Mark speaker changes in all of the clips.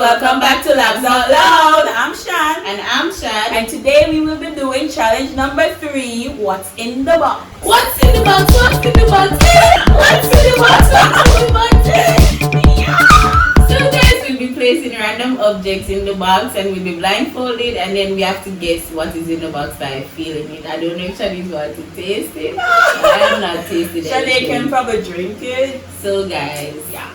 Speaker 1: welcome back to Labs Out Loud. I'm Shan.
Speaker 2: And I'm Shan.
Speaker 1: And today we will be doing challenge number 3, what's in the box?
Speaker 2: What's in the box? What's in the box? What's in the box? What's in the box? Yeah. So guys, we'll be placing random objects in the box and we'll be blindfolded and then we have to guess what is in the box by feeling it. I don't know if Shani's going to taste it. I am not tasting it.
Speaker 1: Shani can probably drink it.
Speaker 2: So guys, yeah.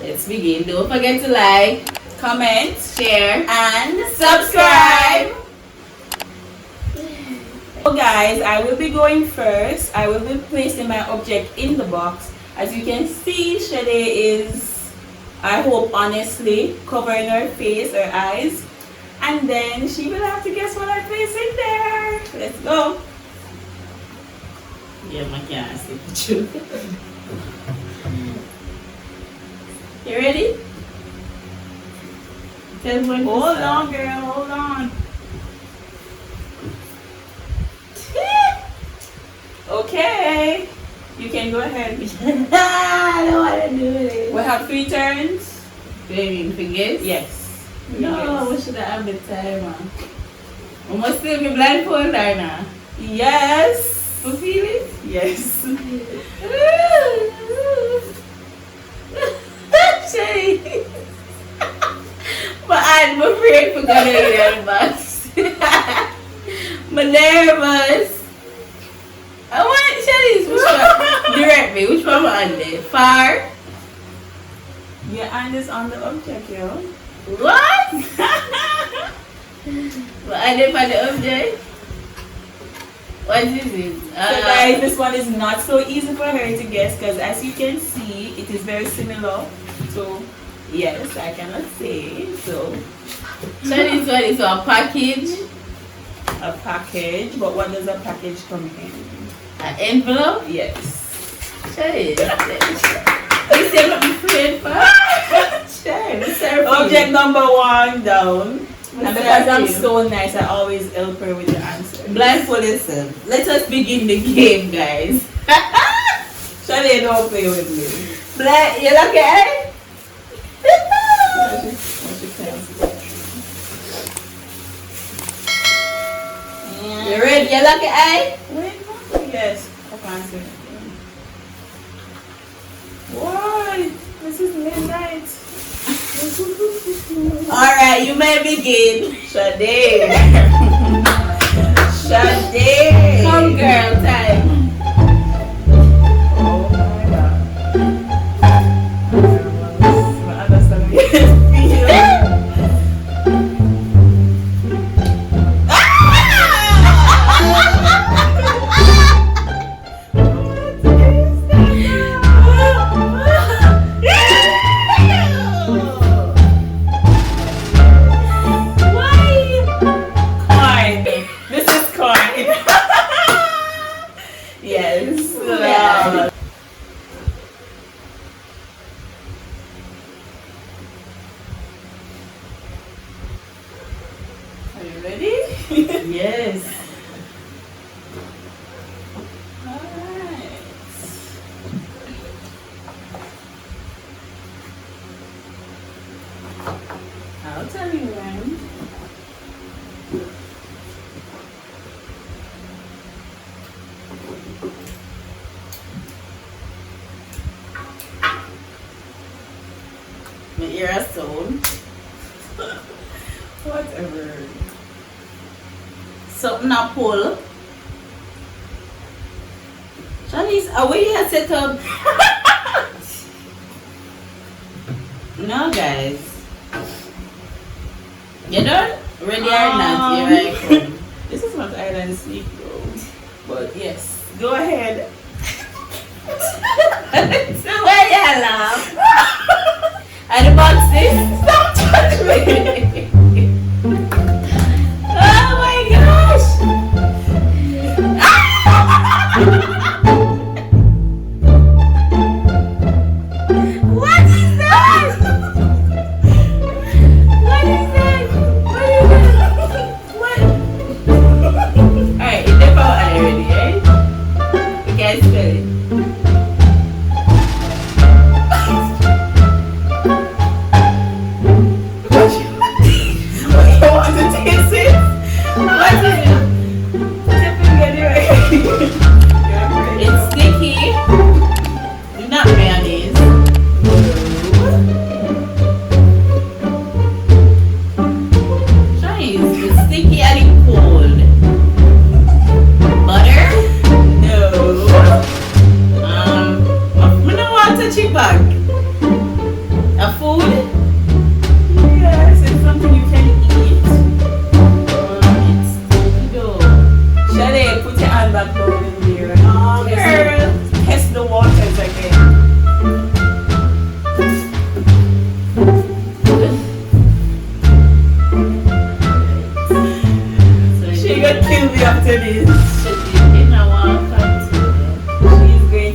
Speaker 2: Let's begin. Don't forget to like,
Speaker 1: comment,
Speaker 2: share,
Speaker 1: and subscribe. So guys, I will be going first. I will be placing my object in the box. As you can see, Shade is, I hope honestly, covering her face, her eyes. And then she will have to guess what I place in there. Let's go.
Speaker 2: yeah, my can't see you. You ready?
Speaker 1: Hold on, girl. Hold on. Okay. You can go ahead.
Speaker 2: I don't want to do it.
Speaker 1: We have 3 turns.
Speaker 2: Baby, forget?
Speaker 1: Yes.
Speaker 2: No, we should have the timer. We must still be blindfolded or not?
Speaker 1: Yes.
Speaker 2: You feel it?
Speaker 1: Yes.
Speaker 2: Shay. But I'm afraid for gonna get the box. I'm nervous. I want Shay's. Which one? Direct me. Which one am I on? Far?
Speaker 1: Your hand is on the object, yo.
Speaker 2: What? But I did find the object. What is it?
Speaker 1: So guys, this one is not so easy for her to guess because as you can see, it is very similar. So yes, I cannot say. So
Speaker 2: Shay's one is a package.
Speaker 1: A package, but what does a package come in?
Speaker 2: An envelope?
Speaker 1: Yes.
Speaker 2: Shay's. You say what I'm afraid for?
Speaker 1: Object number 1 down. And because I'm
Speaker 2: you.
Speaker 1: so nice, I always help her with the answer.
Speaker 2: Blindfold yourself. Let us begin the game, guys.
Speaker 1: Shade, don't play with me.
Speaker 2: You lucky, eh? You ready? You lucky, eh?
Speaker 1: Wait, yes. I can't see. Why? This is midnight.
Speaker 2: Alright, you may begin.
Speaker 1: Shade. Shade.
Speaker 2: Come, girl, time.
Speaker 1: Oh my God. My understanding. Yes.
Speaker 2: Yeah.
Speaker 1: Are you ready?
Speaker 2: Yes.
Speaker 1: Alright. I'll tell you when.
Speaker 2: My ear is sewn.
Speaker 1: Whatever.
Speaker 2: Something I pull. Shanice, away you set up. No, guys. You done? Ready or not? Here I come.
Speaker 1: This is not hide and seek though. But yes. Go ahead.
Speaker 2: So why you laugh? And the boxes? Stop touching me! Oh my gosh! What is that? What is that? What is that? What? Alright, it's the power already, right? You guys spell it.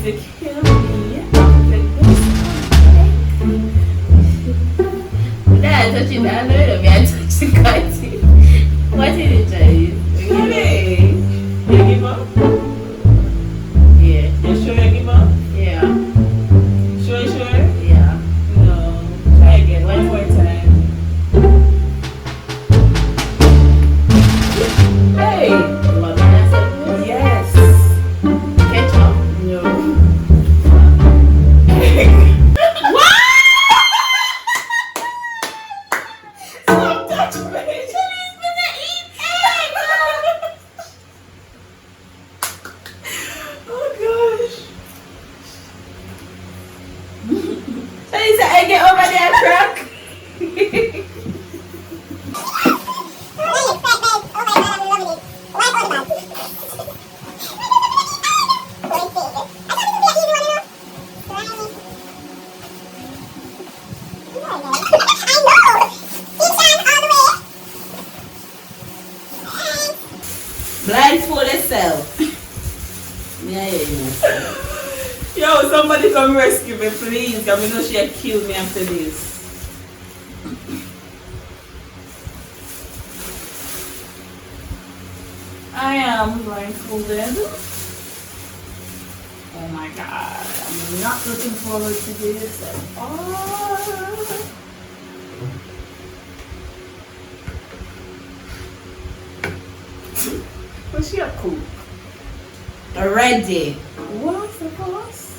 Speaker 1: to kill me.
Speaker 2: Dad, touch it down there. Me, I touch the cutting. What is it, Chinese?
Speaker 1: Hey, you give up?
Speaker 2: Yeah.
Speaker 1: You sure you give up?
Speaker 2: Yeah.
Speaker 1: Sure?
Speaker 2: Yeah.
Speaker 1: No. Try again. One more time. Hey!
Speaker 2: What did I say?
Speaker 1: Yes.
Speaker 2: Ketchup.
Speaker 1: No. Stop touching me. Oh gosh.
Speaker 2: So you said I get over there, crack? Blindfold yourself. Yeah.
Speaker 1: Yo, somebody come rescue me, please. Because I know she'll kill me after this. I am blindfolded. Oh my god. I'm not looking forward to this at all. Was she a cook?
Speaker 2: Ready.
Speaker 1: What's the cost?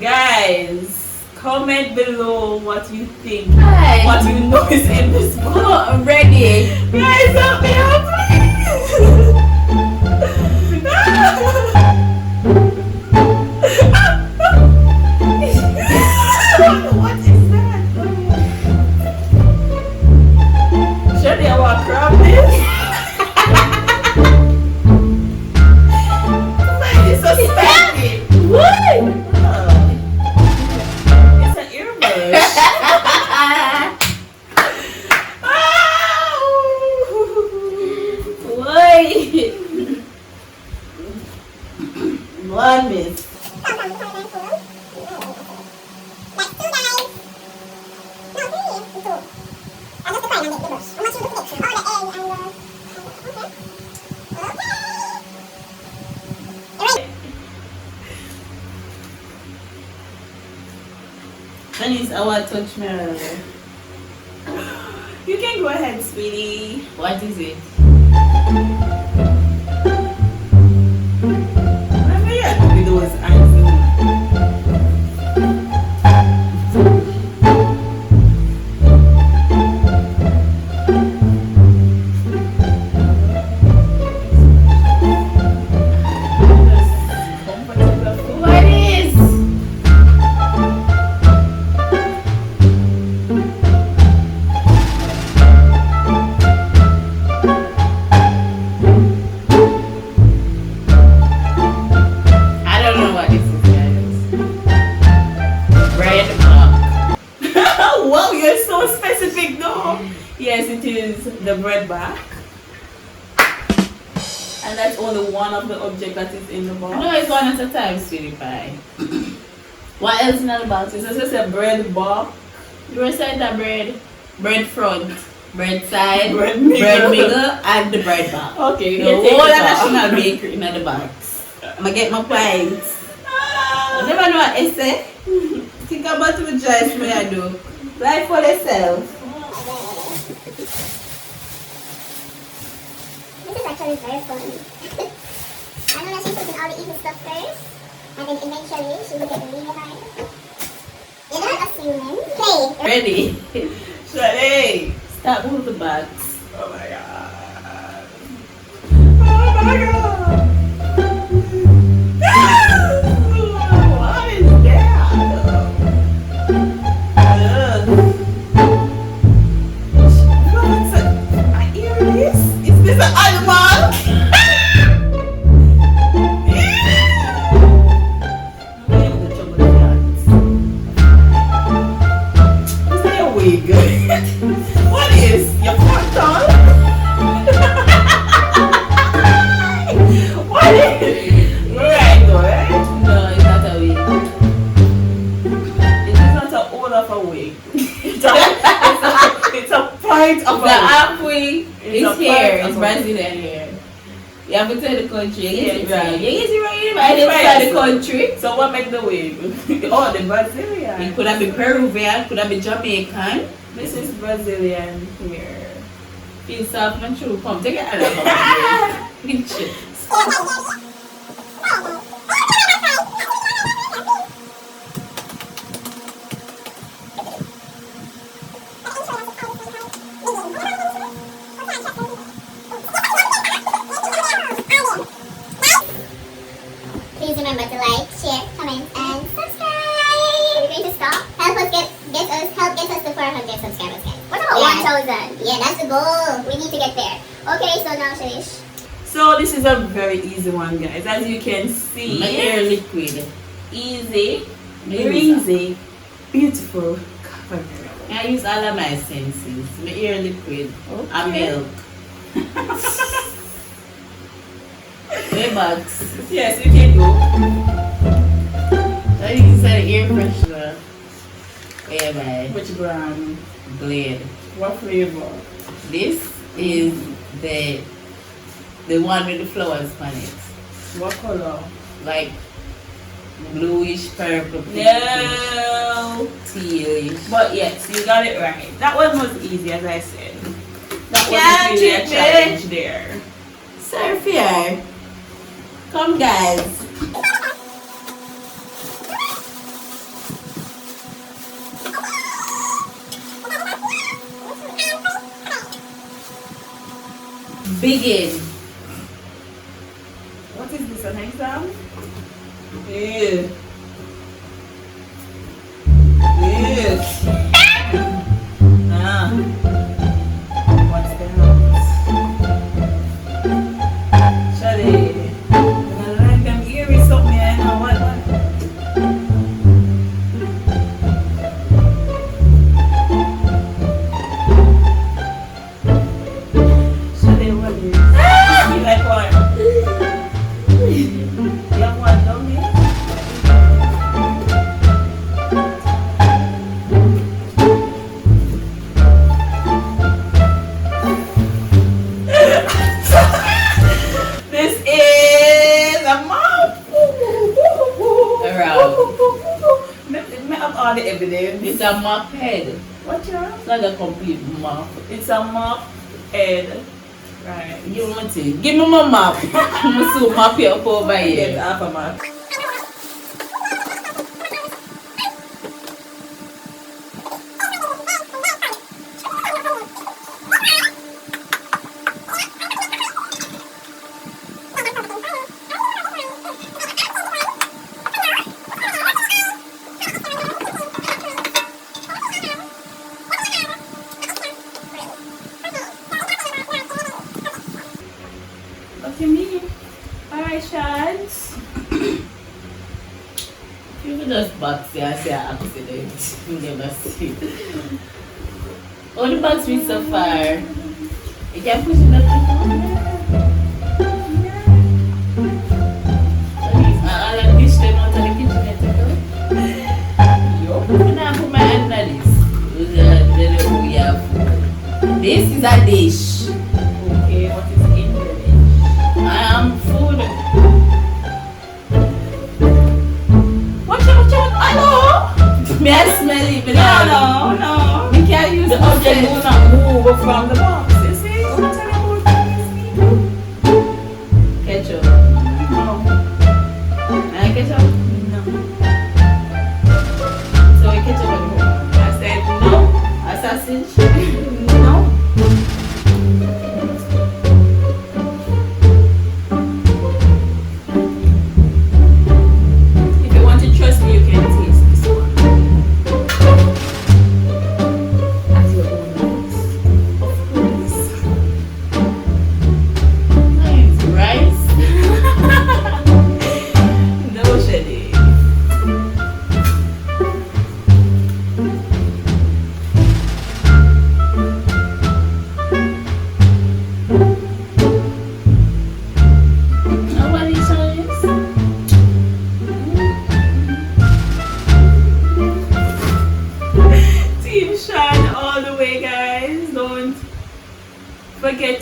Speaker 1: Guys, comment below what you think.
Speaker 2: Hi.
Speaker 1: What you know is in this book.
Speaker 2: Oh, ready.
Speaker 1: Guys, help me out, please. What is that? Should I walk around this? It's so spiky.
Speaker 2: What?
Speaker 1: It's an earbud.
Speaker 2: Wait. One miss. And it's our touch mirror.
Speaker 1: You can go ahead, sweetie.
Speaker 2: What is it?
Speaker 1: Whatever you do with those eyes.
Speaker 2: What is? I don't know what this is, guys. Bread block.
Speaker 1: Wow, you're so specific, though. Yes, it is the bread back. And that's only one of the objects that is in the box.
Speaker 2: No, it's one at a time, sweetie pie. What else in the box?
Speaker 1: It's just a bread box.
Speaker 2: You were saying that bread front, bread side,
Speaker 1: Bread middle.
Speaker 2: and the bread box.
Speaker 1: Okay,
Speaker 2: The
Speaker 1: you take
Speaker 2: whole
Speaker 1: it off.
Speaker 2: national bakery in the box. I'm gonna get my points. I never know what I say. Think about the choice me I do. Life for yourself.
Speaker 3: This is actually very fun. I know that she's putting all the easy stuff first, and then eventually she will get the really hard. You're not assuming. Play.
Speaker 2: Ready?
Speaker 1: Shade.
Speaker 2: Start move the box.
Speaker 1: Oh my god. Oh my god. What is that? What's it? I hear this. Is this an animal? Stay awake. What is your front part of
Speaker 2: The halfway
Speaker 1: It's a
Speaker 2: is here.
Speaker 1: part
Speaker 2: It's
Speaker 1: of
Speaker 2: Brazilian here. You have to tell the country. You get it
Speaker 1: Yeah.
Speaker 2: right. You get it right.
Speaker 1: Right,
Speaker 2: Identify the
Speaker 1: so-
Speaker 2: country.
Speaker 1: So what make the wave? Oh, the Brazilian.
Speaker 2: It could have been Peruvian, could have been Jamaican.
Speaker 1: This is Brazilian here.
Speaker 2: Feel soft and true. Come, take it out of my picture.
Speaker 3: Please remember to like, share, comment, and subscribe. We're going to stop. Help get us to 400 subscribers, guys. What about 1,000? Yeah, that's the goal. We need to get there. Okay, so now Shalish.
Speaker 1: So this is a very easy one, guys. As you can see,
Speaker 2: My hair liquid.
Speaker 1: easy,
Speaker 2: Maybe
Speaker 1: breezy, beautiful cover girl.
Speaker 2: I use all of my senses. My ear liquid. And
Speaker 1: Okay.
Speaker 2: milk. My bugs.
Speaker 1: Yes, you can go.
Speaker 2: I use an ear freshener. Yeah, my
Speaker 1: Which brand?
Speaker 2: Glade.
Speaker 1: What flavor?
Speaker 2: This is the one with the flowers on it.
Speaker 1: What color?
Speaker 2: Like bluish, purple,
Speaker 1: No.
Speaker 2: tealish.
Speaker 1: But yes, you got it right. That one was easy, as I said. That
Speaker 2: Yeah,
Speaker 1: wasn't really a
Speaker 2: trick me.
Speaker 1: challenge there.
Speaker 2: Surfer. Come guys. Begin.
Speaker 1: What is this, an exam? Yeah. Yes. Ah. What's that? Shady. I like them earrings up me, I know what. Shady, what is? You like what? You have one, don't you? This is a mop.
Speaker 2: Around.
Speaker 1: Me have all the evidence.
Speaker 2: It's a mop head.
Speaker 1: What you
Speaker 2: It's not a complete mop.
Speaker 1: It's a mop head. Right.
Speaker 2: Give me my thing. Give me my map. I'm so map it up over
Speaker 1: Get
Speaker 2: here.
Speaker 1: half a mop. What you mean? Alright, Shads.
Speaker 2: You can just box here and say an accident. You never see. All the box we so far. You can push it up. I'll dish them out of the kitchen.
Speaker 1: Yup.
Speaker 2: I'm gonna put my hand on this. We have food. This is a dish.
Speaker 1: Okay, what is in the dish?
Speaker 2: I am food.
Speaker 1: Watch out, hello!
Speaker 2: May I smell it?
Speaker 1: No.
Speaker 2: We can't use
Speaker 1: The object will not move from the box. You see? What I'm telling you?
Speaker 2: Ketchup.
Speaker 1: No.
Speaker 2: Ketchup.
Speaker 1: No.
Speaker 2: So we ketchup at home.
Speaker 1: I said no.
Speaker 2: A sausage.
Speaker 1: No. If you want to trust me, you can taste this one. At your own risk. Of course.
Speaker 2: Nice. Rice.
Speaker 1: No, Shady.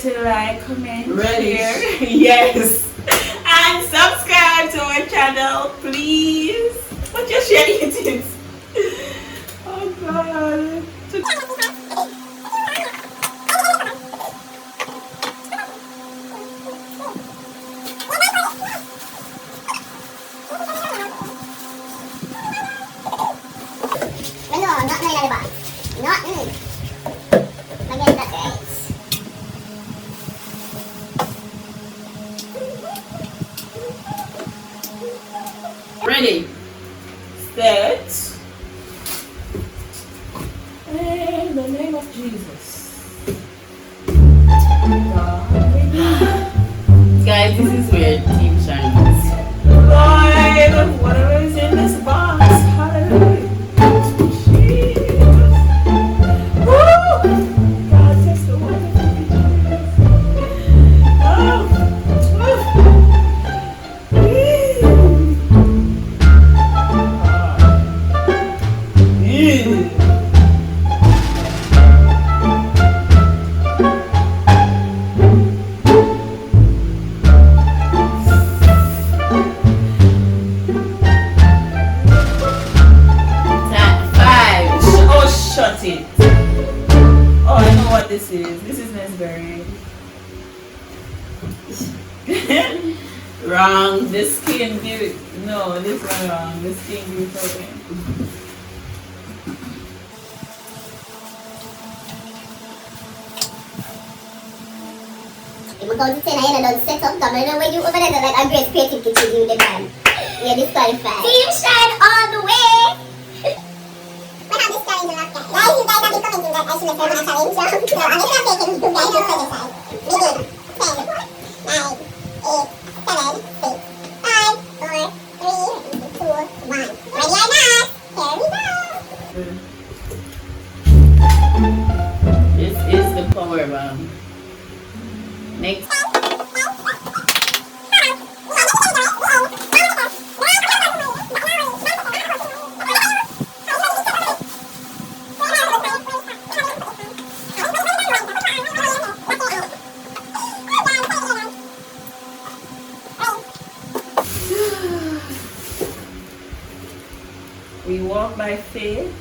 Speaker 1: to like, comment,
Speaker 2: Relish.
Speaker 1: share. Yes. And subscribe to our channel, please. What you sharing it? Oh God.
Speaker 3: No, not nine at the box. Not nine. Again, that's right.
Speaker 2: Ready?
Speaker 1: Set. In the name of Jesus. God.
Speaker 2: Guys, this is where Team Shine is.
Speaker 1: Lord, whatever is in this box. Hallelujah. Jesus. Woo! God, test the water for me, Jesus. Oh. Oh, shut it. Oh, I know what this is. This is Nesberry. Wrong. This skin give it. No, this one wrong. This skin give it something.
Speaker 3: If we go to 10, I don't set up. Come on, when you over there, like a great creativity to do the time. You're disqualified. Team Shine all the way. What have this challenge in last guys? Guys, you guys have been commenting that I should have done a challenge. So, I'm just going to take it. You guys just set aside. Begin. 10, 9, 8, 7, 6, 5, 4, 3, 2, 1. Ready or not? Here we go.
Speaker 2: This is the power bomb. Next.
Speaker 1: We walk by faith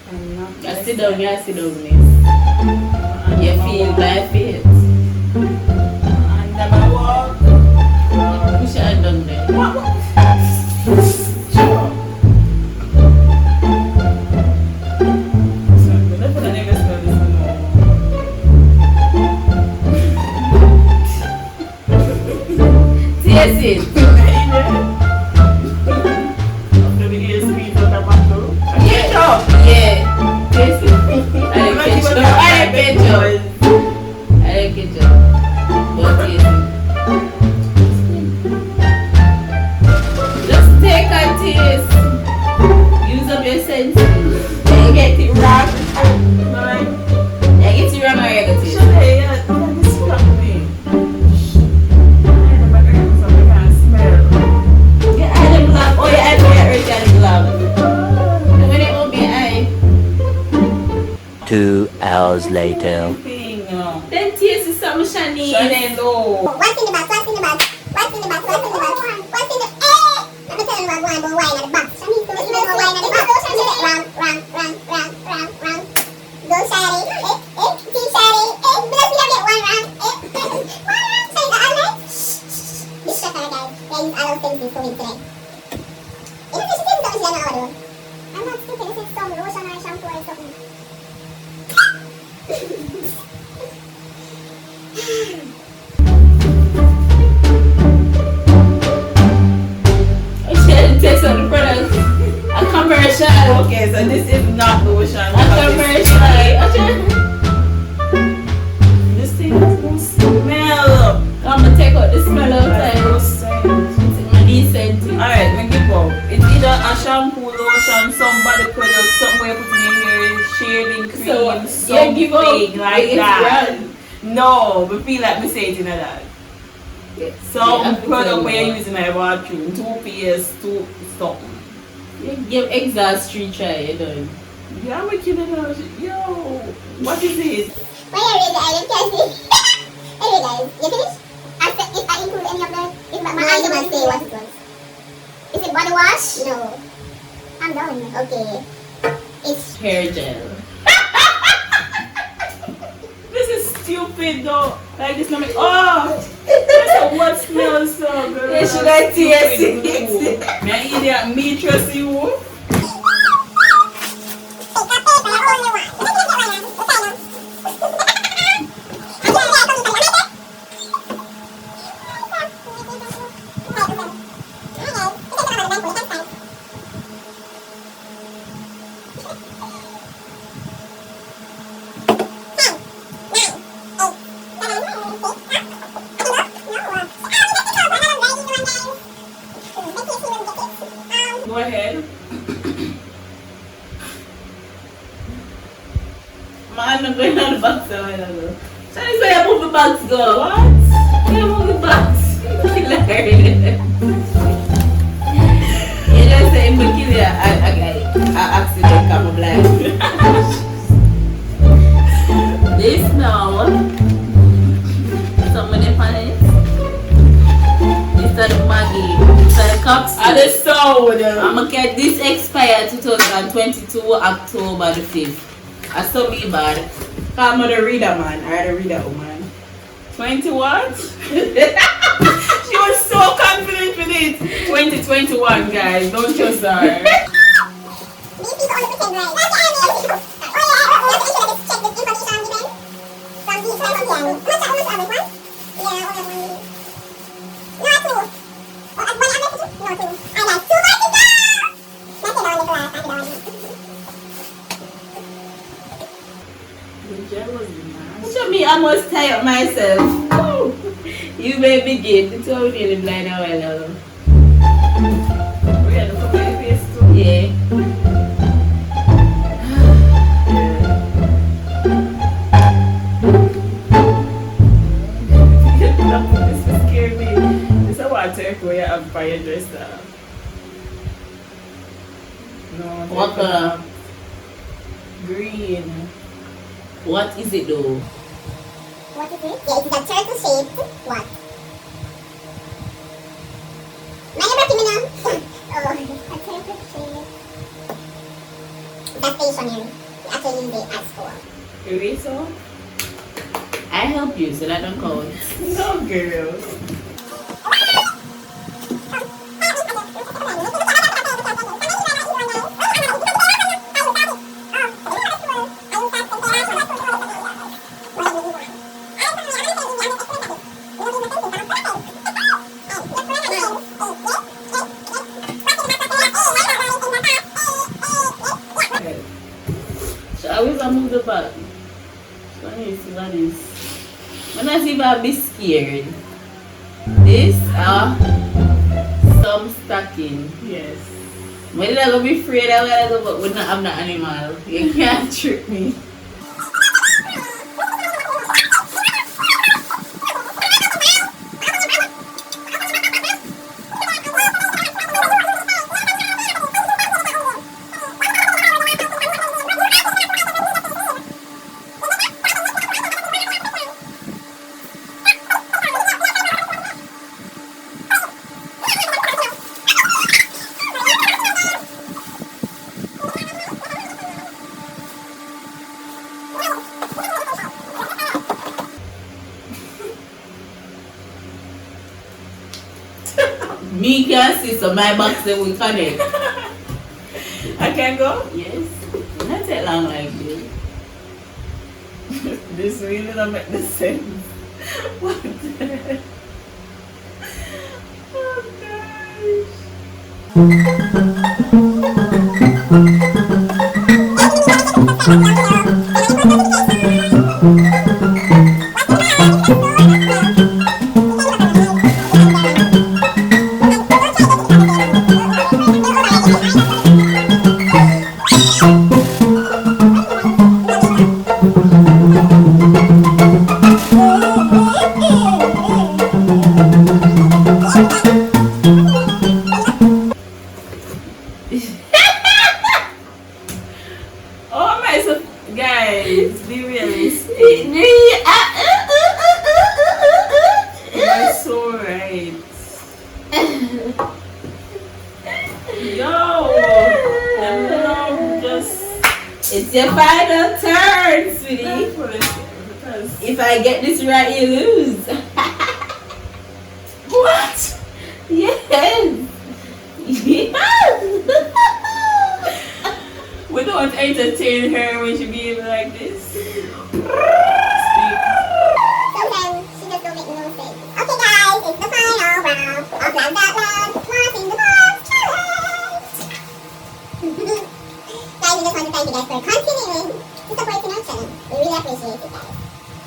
Speaker 1: and not by
Speaker 2: Just sit down, miss.
Speaker 1: And
Speaker 2: You
Speaker 1: never
Speaker 2: feel
Speaker 1: walk.
Speaker 2: by faith.
Speaker 1: And never walk.
Speaker 2: You should have done that.
Speaker 1: Sure. Let's put a nigga smell this one more.
Speaker 2: Taste it.
Speaker 1: After the years, we don't have to.
Speaker 2: Yeah. Yeah. Taste it. I like ketchup. I like ketchup. But taste it. Just take a taste. Use up your senses. Yeah, you get it wrong. Yeah, get it wrong or you get it. Yeah, I like glove. Oh, yeah, I know you're already got a glove. And when it open your eye,
Speaker 4: 2 hours later.
Speaker 2: then taste is some shiny.
Speaker 3: What's in the box? What's in the box? What's in the box? What's in the box? What's in the eh? Let me tell you about one more wine at the box. Let me tell you about wine at the box. Wrong. Go Shari. Team Shari. Because we don't get one wrong. One wrong. So you got all right? This shut our guys. Yeah, use all those things we today. You know, she didn't tell me she doesn't know. I'm not stupid. This is some lotion or shampoo or something.
Speaker 2: I should taste on the product. A commercial.
Speaker 1: Okay, so this is not lotion.
Speaker 2: A commercial.
Speaker 1: This thing has no smell.
Speaker 2: I'm gonna take out the smell
Speaker 1: Has no
Speaker 2: outside.
Speaker 1: scent.
Speaker 2: It's my decent.
Speaker 1: Alright, let me go. It's either a shampoo, lotion, some body product, something where you put in your hair, shaving cream,
Speaker 2: So, yeah,
Speaker 1: something
Speaker 2: give up.
Speaker 1: like
Speaker 2: It's
Speaker 1: that.
Speaker 2: brand.
Speaker 1: No, but feel like me say it in a that. Some
Speaker 2: Yeah,
Speaker 1: product where
Speaker 2: it's
Speaker 1: you use in my bathroom, toothpaste, something.
Speaker 2: Yeah, give exhaust 3 try, you done.
Speaker 1: Yeah, I'm a kid. Yo, what is it?
Speaker 3: Why are you the island, Cassie? Anyway, guys, you finished? If I include any of the, if my eyes don't say what it was. Is it body wash? No. I'm done. Okay. It's
Speaker 2: Hair gel.
Speaker 1: This is stupid though. Like this not oh that's a what smells so good.
Speaker 2: Yeah, should I taste
Speaker 1: Stupid
Speaker 2: it?
Speaker 1: glue. Me idiot me trust you. Go ahead.
Speaker 2: Man, I'm going on the box a while ago. So this way I move the box go.
Speaker 1: What?
Speaker 2: I move the box. Hilarious. You just say I'm gonna kill you. I accident come blind. This now. Somebody on it. This is the Maggie. This is the cups.
Speaker 1: I just saw
Speaker 2: I'm gonna get this expired 2022 October the 5th. I saw me bad.
Speaker 1: I'm not a reader man. I had a reader woman. 20 what? She was so confident with it. 2021 guys, don't trust her.
Speaker 3: these people only pretend right. That's the enemy. Oh yeah, I should have checked this information I'm given from these from the end. What's that? What's the other one? Yeah, what other one? No, two. Oh, one other two? No, two. I like two more to go! That's it on the glass. That's it on.
Speaker 1: The gel was nice.
Speaker 2: Show me I must tie up myself. You may begin. It's all really blind a while ago.
Speaker 1: Oh yeah, the cover your face too.
Speaker 2: Yeah.
Speaker 1: This will scare me. This is what take away your fire dress up. No,
Speaker 2: What color?
Speaker 1: Green.
Speaker 2: What is it though?
Speaker 3: What is it? Yeah, it is a turtle shaped what? Maya berarti mina. Oh, a turtle shape. That stationery. Actually, they asked for.
Speaker 1: Eraser?
Speaker 2: I help you so that don't count.
Speaker 1: No girls.
Speaker 2: So I always move the back. So I need to see what is. When I see if I be scared. This are some stocking.
Speaker 1: Yes.
Speaker 2: When I gonna be afraid I gotta go but when I'm not animal. You can't trick me. Me can see so my box they will connect.
Speaker 1: I can go?
Speaker 2: Yes. Not that long like this.
Speaker 1: This really don't make the sense. What the heck? Oh gosh. Yo! Let me know, just...
Speaker 2: It's your final turn, sweetie.
Speaker 1: Because...
Speaker 2: If I get this right, you lose.
Speaker 1: What?
Speaker 2: Yes.
Speaker 1: We don't entertain her when she behave like this.
Speaker 3: Sometimes she just don't make no sense. Okay guys, it's the final round of Love That Love, Lost in the Box Challenge. Guys, we just want to thank you guys for continuing to support our channel. We really appreciate it, guys.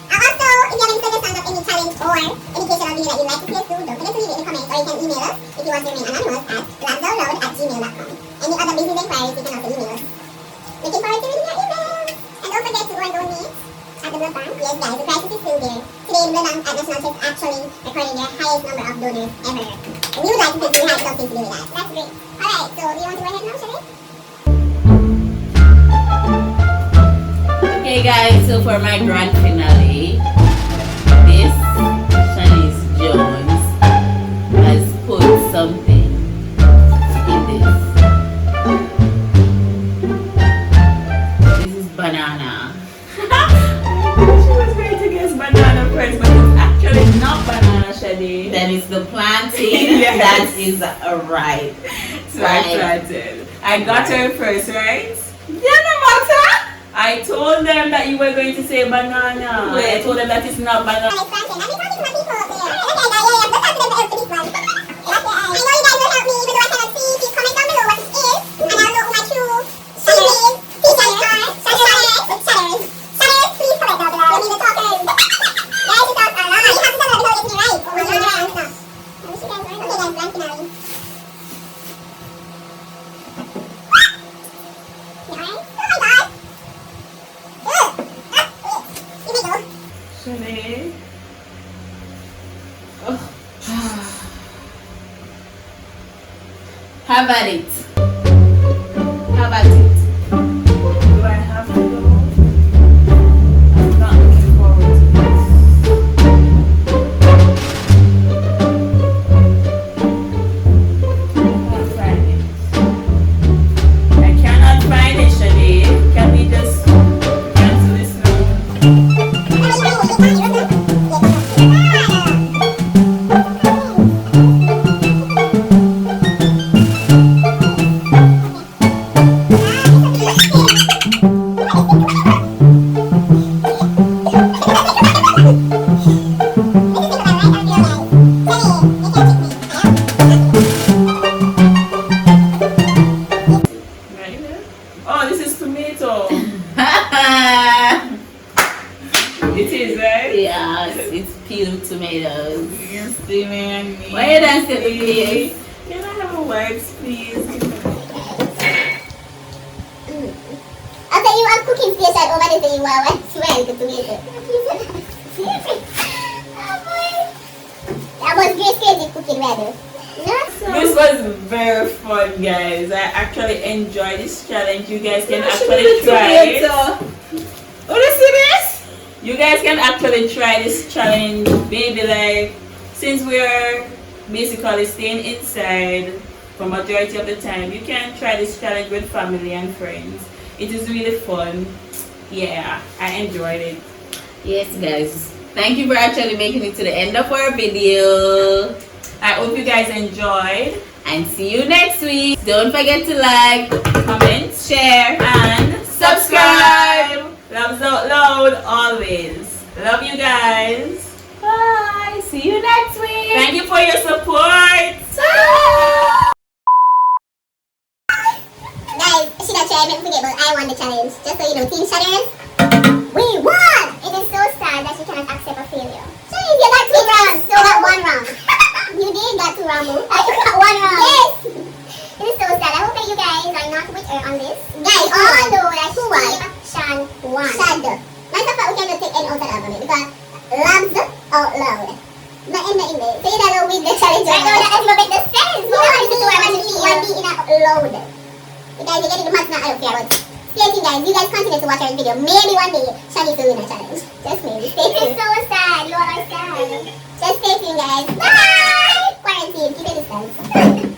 Speaker 3: Also, if you have any suggestions of any challenge or educational video that you'd like to see us do, don't forget to leave it in the comments, or you can email us if you want to remain anonymous at lovedownload@gmail.com. Any other business inquiries, you can also email us. Looking forward to reading your emails. And don't forget to go and donate at the blood bank. Yes guys, the crisis is still there. Today, the blood bank at National is actually recording their highest number of donors ever. And we would like to think we have something to do with that. That's great. Alright, so do you want to go ahead now, Shelley?
Speaker 2: Okay guys, so for my grand finale, this Shanice Jones has put something in this. This is banana.
Speaker 1: She was going to guess banana first, but it's actually not banana, Shadi.
Speaker 2: That is the plantain.
Speaker 1: Yes.
Speaker 2: That is right.
Speaker 1: So I planted. I got her first, right?
Speaker 2: Yeah, no matter.
Speaker 1: I told them that you were going to say banana. I told them that it's not banana.
Speaker 3: Guys, Franklin, let me talk to my people up there. Okay, guys, yeah, let's talk to them for this one. I know you guys will help me, even though I cannot see. Please comment down below what it is, and I'll know who my true teammates, teachers are. Shutters, please comment down below. We need the talkers. Guys, you talk a lot. You have to tell them because it's right. Oh my God, I wish you guys were. Okay, guys, grand finale. You alright? Oh my God. Here we go.
Speaker 1: Shadi.
Speaker 2: How about it? How about it?
Speaker 1: Do I have to go? I'm not looking forward to this. I cannot find it, Shadi. Can we just cancel this now? Right here? Oh, this is tomato. It is, right?
Speaker 2: Yes, it's peeled tomatoes.
Speaker 1: Yes, man.
Speaker 2: Why you dance at the place?
Speaker 1: Can I have a wipes, please?
Speaker 3: I'll tell you, I'm cooking station over there, so you are. I swear, the tomato. That was Grace Crazy cooking, rather. Not so.
Speaker 1: This was very fun, guys. I actually enjoyed this challenge. You guys can
Speaker 2: She
Speaker 1: actually
Speaker 2: did
Speaker 1: try it.
Speaker 2: tomato. Oh, you see this?
Speaker 1: You guys can actually try this challenge. Maybe like, since we're basically staying inside for majority of the time, you can try this challenge with family and friends. It is really fun. Yeah, I enjoyed it.
Speaker 2: Yes, guys. Thank you for actually making it to the end of our video.
Speaker 1: I hope you guys enjoyed.
Speaker 2: And see you next week. Don't forget to like,
Speaker 1: Comment,
Speaker 2: share,
Speaker 1: and subscribe. Loves out loud always. Love you guys.
Speaker 2: Bye. See you next week.
Speaker 1: Thank you for your support.
Speaker 3: Guys, she not try, don't forget, but I won the challenge. Just so you know, Team Shutters, we won! It is so sad that she cannot accept a failure. Shutters, you got 2 rounds. So got 1 round. You did got 2 rounds. I got 1 round. Yes! It is so sad. I hope that you guys are not with her on this. Guys, although that she Shan won. Shad. Matter of fact, we cannot take any out of the alphabet because labs out loud. Not in the English. Say that with the challenge. I know that alphabet the sense. You know, this is why I'm going to be in a load. You guys are getting the maths now, I don't care, but stay tuned guys, you guys continue to watch our video. Maybe one day, Shani will win a challenge. Just maybe. Stay tuned. It's so sad, you are sad. Just stay tuned guys. Bye! Quarantine, keep it distance.